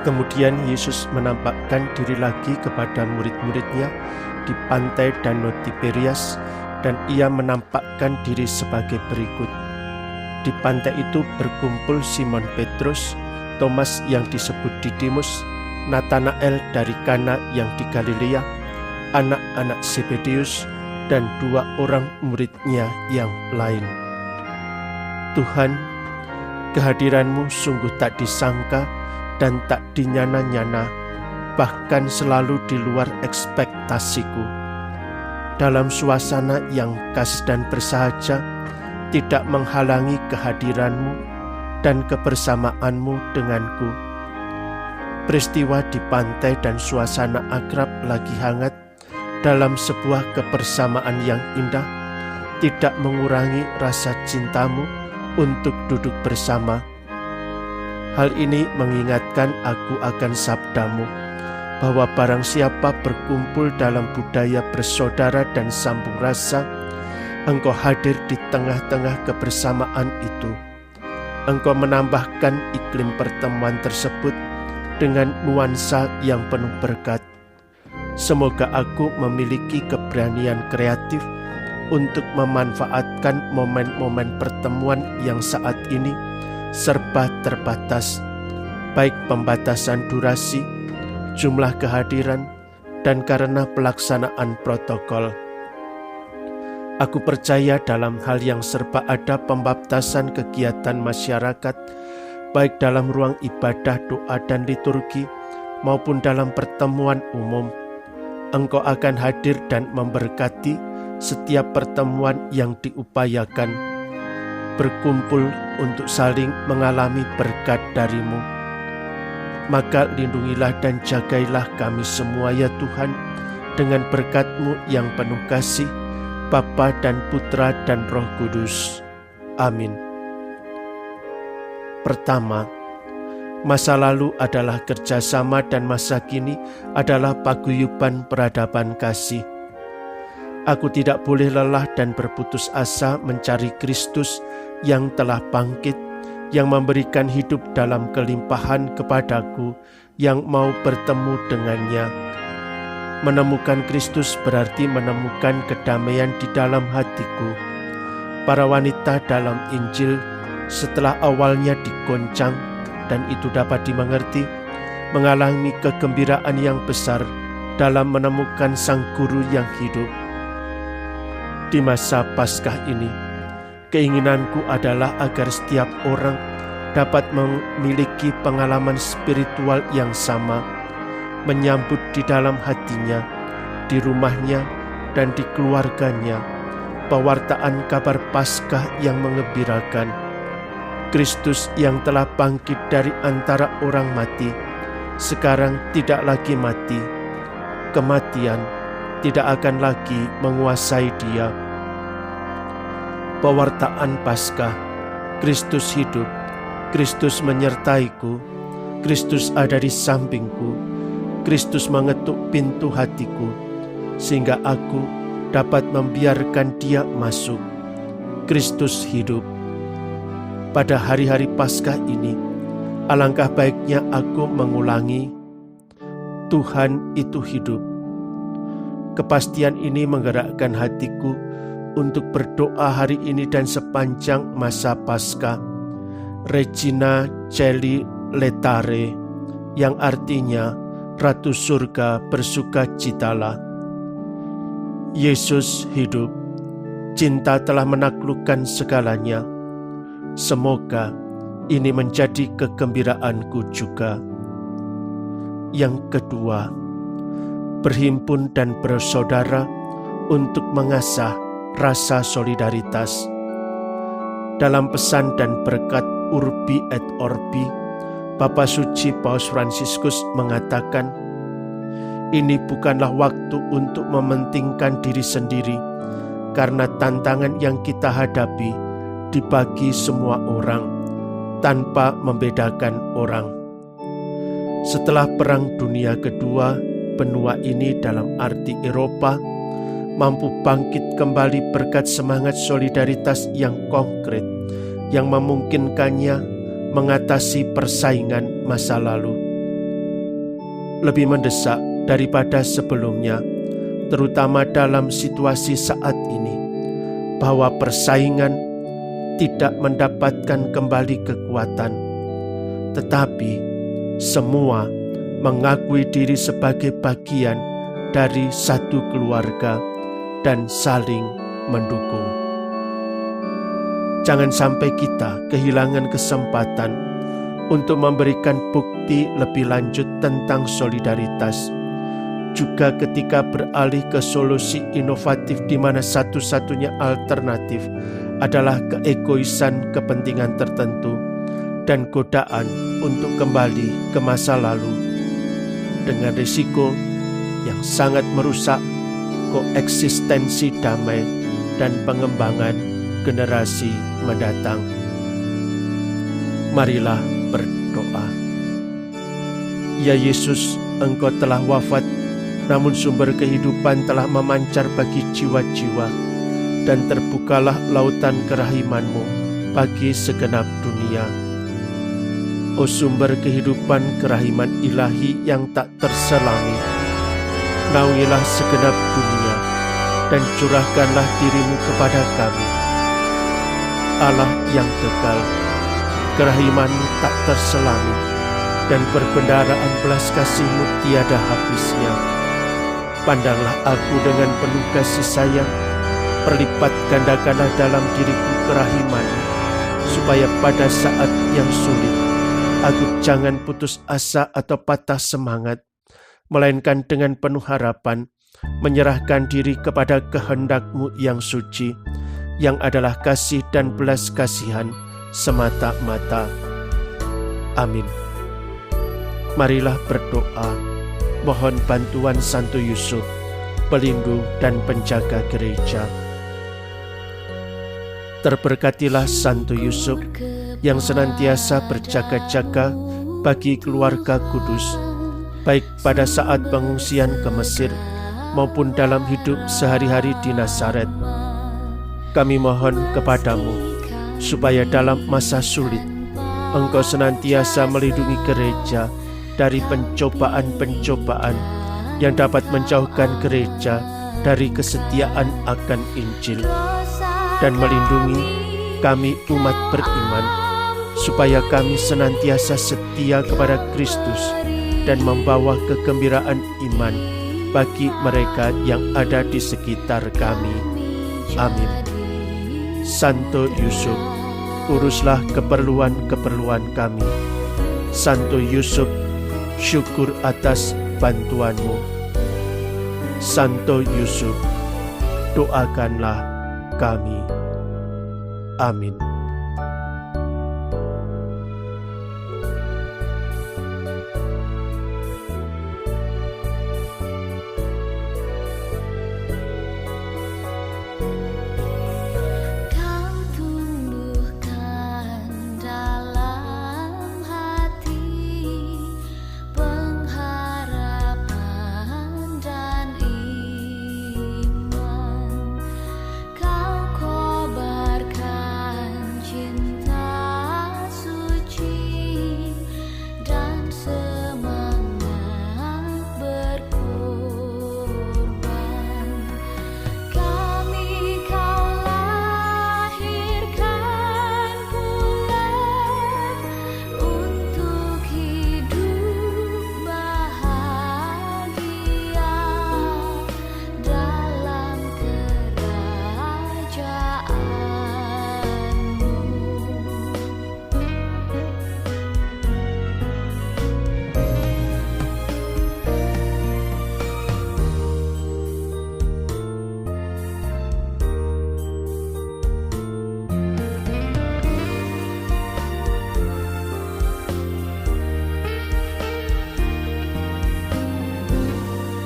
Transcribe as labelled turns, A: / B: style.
A: Kemudian Yesus menampakkan diri lagi kepada murid-muridnya di pantai Danau Tiberias, dan ia menampakkan diri sebagai berikut. Di pantai itu berkumpul Simon Petrus, Thomas yang disebut Didimus, Natanael dari Kana yang di Galilea, anak-anak Zebedeus, dan 2 orang muridnya yang lain. Tuhan, kehadiran-Mu sungguh tak disangka dan tak dinyana-nyana, bahkan selalu di luar ekspektasiku. Dalam suasana yang khas dan bersahaja, tidak menghalangi kehadiran-Mu dan kebersamaan-Mu denganku. Peristiwa di pantai dan suasana akrab lagi hangat dalam sebuah kebersamaan yang indah tidak mengurangi rasa cinta-Mu untuk duduk bersama. Hal ini mengingatkan aku akan sabda-Mu, bahwa barang siapa berkumpul dalam budaya bersaudara dan sambung rasa, Engkau hadir di tengah-tengah kebersamaan itu. Engkau menambahkan iklim pertemuan tersebut dengan nuansa yang penuh berkat. Semoga aku memiliki keberanian kreatif untuk memanfaatkan momen-momen pertemuan yang saat ini serba terbatas, baik pembatasan durasi, jumlah kehadiran, dan karena pelaksanaan protokol. Aku percaya dalam hal yang serba ada pembaptasan kegiatan masyarakat, baik dalam ruang ibadah, doa, dan liturgi, maupun dalam pertemuan umum. Engkau akan hadir dan memberkati setiap pertemuan yang diupayakan, berkumpul untuk saling mengalami berkat dari-Mu. Maka lindungilah dan jagailah kami semua ya Tuhan, dengan berkat-Mu yang penuh kasih, Bapa dan Putra dan Roh Kudus. Amin. Pertama, masa lalu adalah kerjasama dan masa kini adalah paguyuban peradaban kasih. Aku tidak boleh lelah dan berputus asa mencari Kristus yang telah bangkit, yang memberikan hidup dalam kelimpahan kepadaku yang mau bertemu dengannya. Menemukan Kristus berarti menemukan kedamaian di dalam hatiku. Para wanita dalam Injil setelah awalnya digoncang, dan itu dapat dimengerti, mengalami kegembiraan yang besar dalam menemukan Sang Guru yang hidup. Di masa Paskah ini, keinginanku adalah agar setiap orang dapat memiliki pengalaman spiritual yang sama, menyambut di dalam hatinya, di rumahnya, dan di keluarganya, pewartaan kabar Paskah yang mengembirakan. Kristus yang telah bangkit dari antara orang mati, sekarang tidak lagi mati. Kematian tidak akan lagi menguasai dia. Pewartaan Paskah, Kristus hidup, Kristus menyertaiku, Kristus ada di sampingku, Kristus mengetuk pintu hatiku, sehingga aku dapat membiarkan dia masuk. Kristus hidup. Pada hari-hari Paskah ini, alangkah baiknya aku mengulangi, Tuhan itu hidup. Kepastian ini menggerakkan hatiku untuk berdoa hari ini dan sepanjang masa Paskah. Regina Caeli Laetare, yang artinya Ratu Surga bersukacitalah. Yesus hidup. Cinta telah menaklukkan segalanya. Semoga ini menjadi kegembiraanku juga. Yang kedua, berhimpun dan bersaudara untuk mengasah rasa solidaritas. Dalam pesan dan berkat Urbi et Orbi, Bapa Suci Paus Fransiskus mengatakan, ini bukanlah waktu untuk mementingkan diri sendiri, karena tantangan yang kita hadapi dibagi semua orang, tanpa membedakan orang. Setelah Perang Dunia Kedua, benua ini dalam arti Eropa mampu bangkit kembali berkat semangat solidaritas yang konkret, yang memungkinkannya mengatasi persaingan masa lalu. lebih mendesak daripada sebelumnya, terutama dalam situasi saat ini, bahwa persaingan tidak mendapatkan kembali kekuatan, tetapi semua mengakui diri sebagai bagian dari satu keluarga dan saling mendukung. Jangan sampai kita kehilangan kesempatan untuk memberikan bukti lebih lanjut tentang solidaritas. Juga ketika beralih ke solusi inovatif di mana satu-satunya alternatif adalah keegoisan kepentingan tertentu dan godaan untuk kembali ke masa lalu, dengan risiko yang sangat merusak koeksistensi damai dan pengembangan generasi mendatang. Marilah berdoa. Ya Yesus, Engkau telah wafat, namun sumber kehidupan telah memancar bagi jiwa-jiwa, dan terbukalah lautan kerahiman-Mu bagi segenap dunia. O sumber kehidupan kerahiman ilahi yang tak terselami, naungilah segenap dunia dan curahkanlah diri-Mu kepada kami. Allah yang kekal, kerahiman-Mu tak terselami, dan perbendaharaan belas kasih-Mu tiada habisnya. Pandanglah aku dengan penuh kasih sayang, perlipat gandakanlah dalam diriku kerahiman-Mu, supaya pada saat yang sulit, aku jangan putus asa atau patah semangat, melainkan dengan penuh harapan, menyerahkan diri kepada kehendak-Mu yang suci, yang adalah kasih dan belas kasihan semata-mata. Amin. Marilah berdoa, mohon bantuan Santo Yusuf, pelindung dan penjaga gereja. Terberkatilah Santo Yusuf yang senantiasa berjaga-jaga bagi keluarga kudus, baik pada saat pengungsian ke Mesir maupun dalam hidup sehari-hari di Nazaret. Kami mohon kepadamu, supaya dalam masa sulit, Engkau senantiasa melindungi gereja dari pencobaan-pencobaan yang dapat menjauhkan gereja dari kesetiaan akan Injil, dan melindungi kami umat beriman, supaya kami senantiasa setia kepada Kristus dan membawa kegembiraan iman bagi mereka yang ada di sekitar kami. Amin. Santo Yusuf, uruslah keperluan-keperluan kami. Santo Yusuf, syukur atas bantuan-Mu. Santo Yusuf, doakanlah kami. Amin.